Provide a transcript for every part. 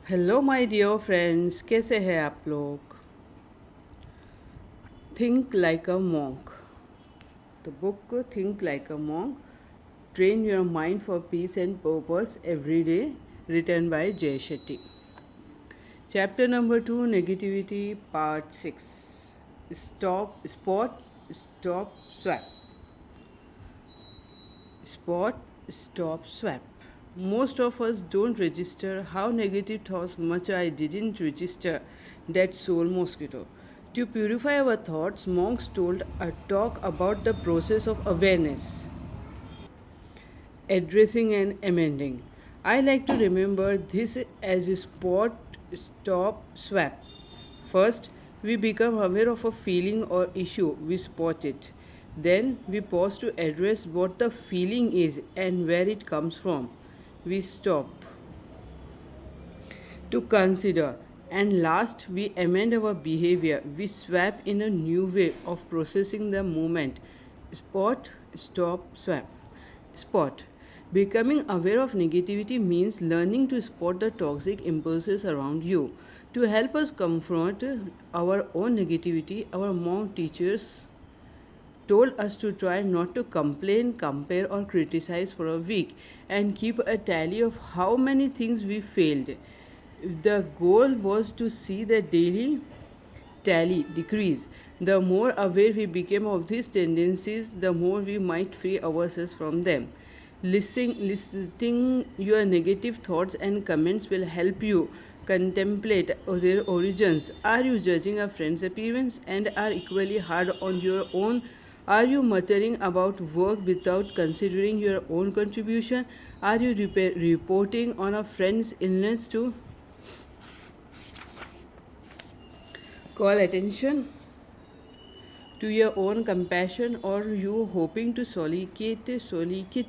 Hello my dear friends, कैसे हैं आप लोग? Think like a monk. The book think like a monk, train your mind for piece and purpose every day, written by Jay Shetty. Chapter number 2, Negativity, Part 6. Stop, Spot, Stop, Swap. Spot, Stop, Swap. Most of us don't register how negative thoughts much I didn't register that soul mosquito. To purify our thoughts, monks told a talk about the process of awareness, addressing and amending. I like to remember this as a spot, stop, swap. First, we become aware of a feeling or issue, we spot it. Then, we pause to address what the feeling is and where it comes from. We stop to consider. And last, we amend our behavior. We swap in a new way of processing the moment. Spot, stop, swap. Spot. Becoming aware of negativity means learning to spot the toxic impulses around you. To help us confront our own negativity, our monk teachers told us to try not to complain, compare, or criticize for a week and keep a tally of how many things we failed. The goal was to see the daily tally decrease. The more aware we became of these tendencies, the more we might free ourselves from them. Listing your negative thoughts and comments will help you contemplate their origins. Are you judging a friend's appearance and are equally hard on your own? Are you muttering about work without considering your own contribution? Are you reporting on a friend's illness to call attention to your own compassion, or you hoping to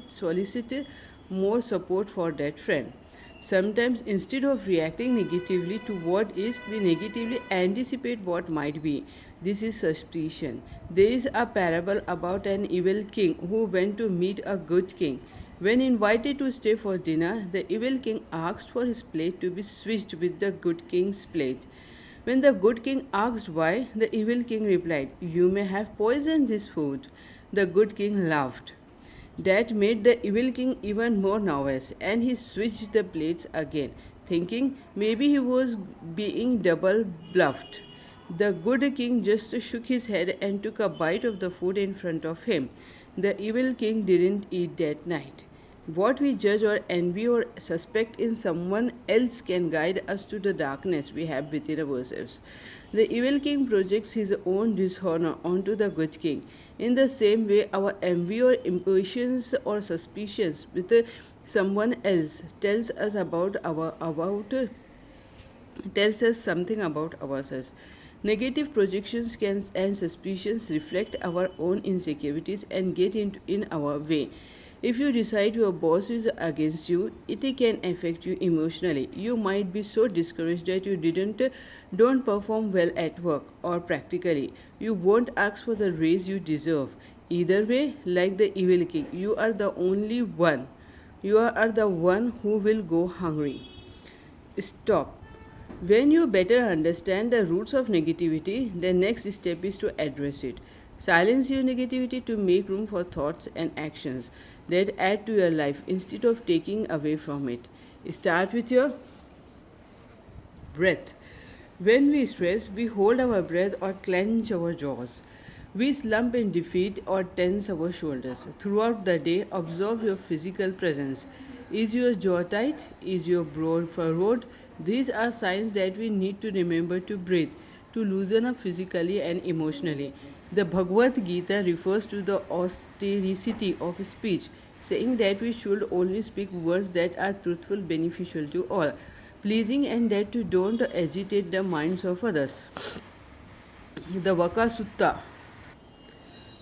solicit more support for that friend? Sometimes, instead of reacting negatively to what is, we negatively anticipate what might be. This is suspicion. There is a parable about an evil king who went to meet a good king. When invited to stay for dinner, the evil king asked for his plate to be switched with the good king's plate. When the good king asked why, the evil king replied, "You may have poisoned this food." The good king laughed. That made the evil king even more nervous, and he switched the plates again, thinking maybe he was being double bluffed. The good king just shook his head and took a bite of the food in front of him. The evil king didn't eat that night. What we judge or envy or suspect in someone else can guide us to the darkness we have within ourselves. The evil king projects his own dishonor onto the good king. In the same way, our envy or impatience or suspicions with someone else tells us something about ourselves. Negative projections and suspicions reflect our own insecurities and get in our way. If you decide your boss is against you, it can affect you emotionally. You might be so discouraged that you don't perform well at work or practically. You won't ask for the raise you deserve. Either way, like the evil king, you are the only one. You are the one who will go hungry. Stop. When you better understand the roots of negativity, the next step is to address it. Silence your negativity to make room for thoughts and actions that add to your life instead of taking away from it. Start with your breath. When we stress, we hold our breath or clench our jaws. We slump in defeat or tense our shoulders. Throughout the day, observe your physical presence. Is your jaw tight? Is your brow furrowed? These are signs that we need to remember to breathe, to loosen up physically and emotionally. The Bhagavad Gita refers to the austerity of speech, saying that we should only speak words that are truthful, beneficial to all, pleasing, and that you don't agitate the minds of others. The Vaka Sutta.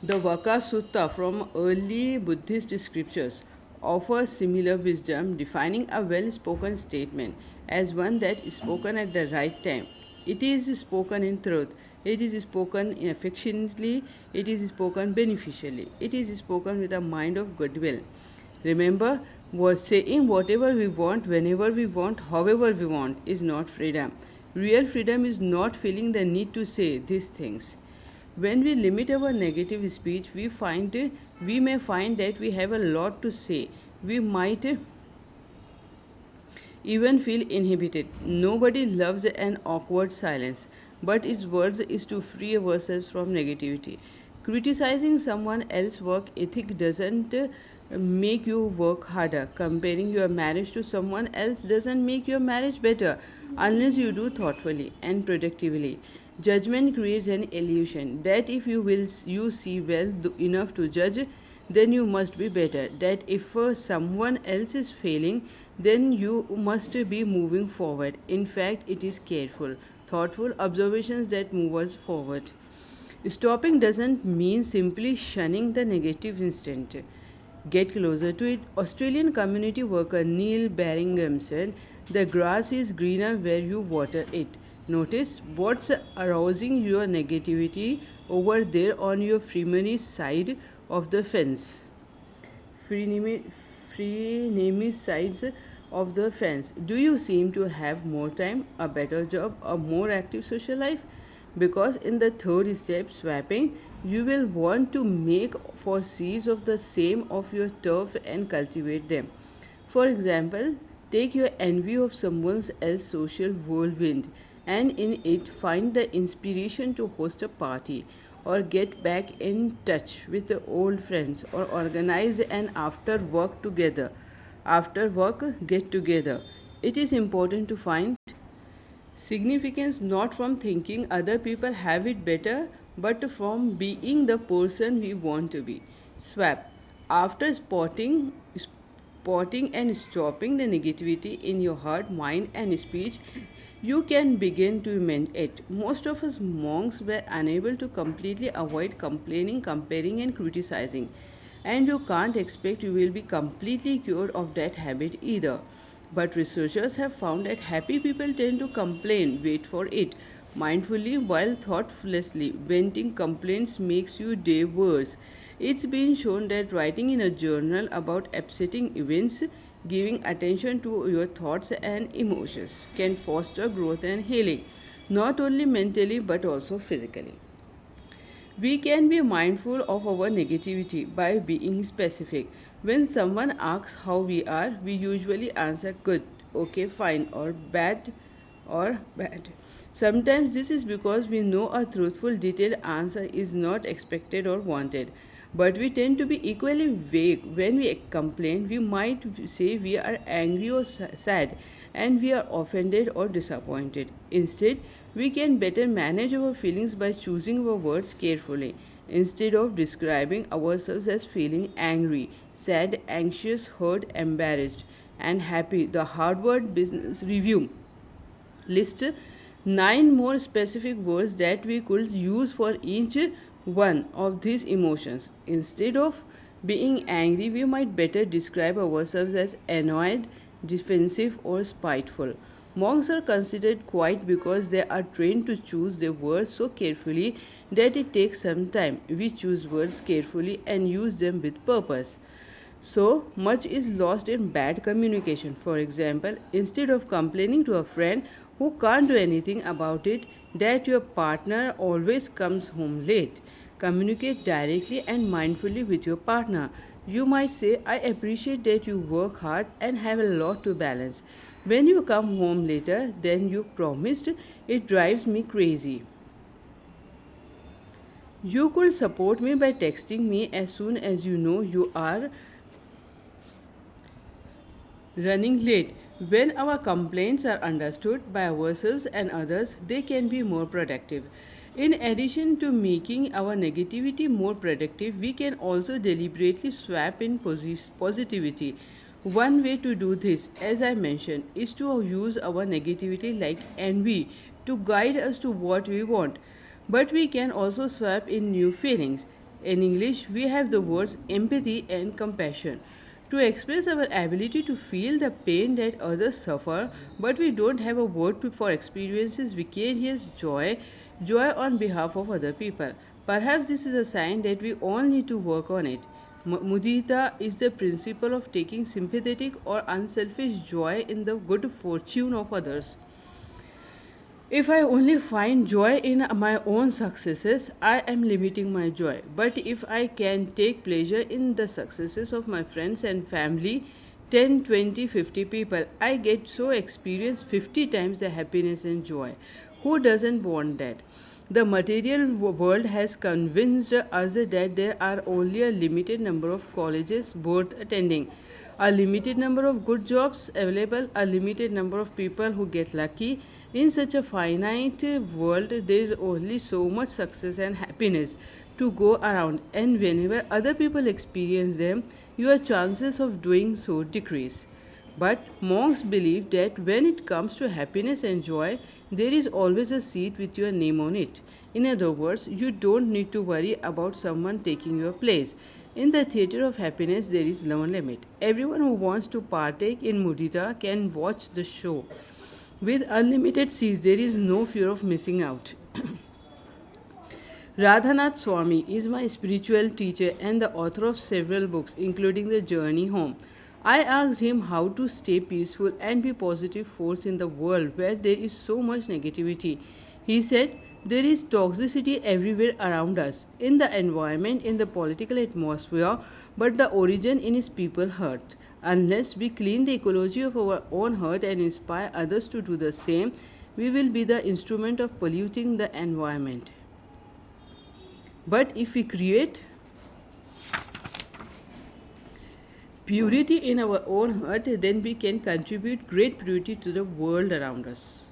The Vaka Sutta from early Buddhist scriptures offers similar wisdom, defining a well spoken statement as one that is spoken at the right time. It is spoken in truth, it is spoken affectionately, it is spoken beneficially, it is spoken with a mind of goodwill. Remember, Was saying whatever we want, whenever we want, however we want is not freedom. Real freedom is not feeling the need to say these things. When we limit our negative speech, we may find that we have a lot to say. We might even feel inhibited. Nobody loves an awkward silence, but its words is to free ourselves from negativity. Criticizing someone else's work ethic doesn't make you work harder. Comparing your marriage to someone else doesn't make your marriage better unless you do thoughtfully and productively. Judgment creates an illusion that if you see well enough to judge, then you must be better. That if someone else is failing, then you must be moving forward. In fact, it is careful, thoughtful observations that move us forward. Stopping doesn't mean simply shunning the negative instant. Get closer to it. Australian community worker Neil Barringham said, "The grass is greener where you water it." Notice what's arousing your negativity over there on your Frenemies side of the fence. Frenemies sides of the fence. Do you seem to have more time, a better job, a more active social life? Because in the third step, swapping, you will want to make for seeds of the same of your turf and cultivate them. For example, take your envy of someone else's social whirlwind and in it find the inspiration to host a party or get back in touch with the old friends or organize an after work get together. It is important to find significance not from thinking other people have it better, but from being the person we want to be. Swap. After spotting and stopping the negativity in your heart, mind, and speech, you can begin to mend it. Most of us monks were unable to completely avoid complaining, comparing, and criticizing. And you can't expect you will be completely cured of that habit either. But researchers have found that happy people tend to complain, wait for it, mindfully while thoughtlessly. Venting complaints makes your day worse. It's been shown that writing in a journal about upsetting events, giving attention to your thoughts and emotions, can foster growth and healing, not only mentally but also physically. We can be mindful of our negativity by being specific. When someone asks how we are, we usually answer good, okay, fine, or bad. Sometimes this is because we know a truthful, detailed answer is not expected or wanted. But we tend to be equally vague. When we complain, we might say we are angry or sad and we are offended or disappointed. Instead, we can better manage our feelings by choosing our words carefully. Instead of describing ourselves as feeling angry, sad, anxious, hurt, embarrassed, and happy, the Harvard Business Review lists 9 more specific words that we could use for each one of these emotions. Instead of being angry, we might better describe ourselves as annoyed, defensive, or spiteful. Monks are considered quiet because they are trained to choose their words so carefully that it takes some time. We choose words carefully and use them with purpose. So much is lost in bad communication. For example, instead of complaining to a friend who can't do anything about it that your partner always comes home late, communicate directly and mindfully with your partner. You might say, "I appreciate that you work hard and have a lot to balance. When you come home later than you promised, it drives me crazy. You could support me by texting me as soon as you know you are running late." When our complaints are understood by ourselves and others, they can be more productive. In addition to making our negativity more productive, we can also deliberately swap in positivity. One way to do this, as I mentioned, is to use our negativity like envy to guide us to what we want. But we can also swap in new feelings. In English, we have the words empathy and compassion to express our ability to feel the pain that others suffer, but we don't have a word for experiences vicarious joy on behalf of other people. Perhaps this is a sign that we all need to work on it. Mudita is the principle of taking sympathetic or unselfish joy in the good fortune of others. If I only find joy in my own successes, I am limiting my joy. But if I can take pleasure in the successes of my friends and family, 10, 20, 50 people, I get so experience 50 times the happiness and joy. Who doesn't want that? The material world has convinced us that there are only a limited number of colleges worth attending, a limited number of good jobs available, a limited number of people who get lucky. In such a finite world, there is only so much success and happiness to go around, and whenever other people experience them, your chances of doing so decrease. But monks believe that when it comes to happiness and joy, there is always a seat with your name on it. In other words, you don't need to worry about someone taking your place. In the theater of happiness, there is no limit. Everyone who wants to partake in mudita can watch the show. With unlimited seats, there is no fear of missing out. Radhanath Swami is my spiritual teacher and the author of several books, including The Journey Home. I asked him how to stay peaceful and be positive force in the world where there is so much negativity. He said, there is toxicity everywhere around us, in the environment, in the political atmosphere, but the origin in is people hurt. Unless we clean the ecology of our own heart and inspire others to do the same, we will be the instrument of polluting the environment. But if we create purity in our own heart, then we can contribute great purity to the world around us.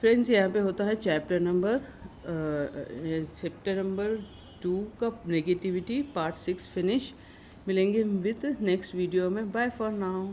Friends, यहाँ पे होता है chapter number 2 का negativity part 6 finish. मिलेंगे with next video में. Bye for now.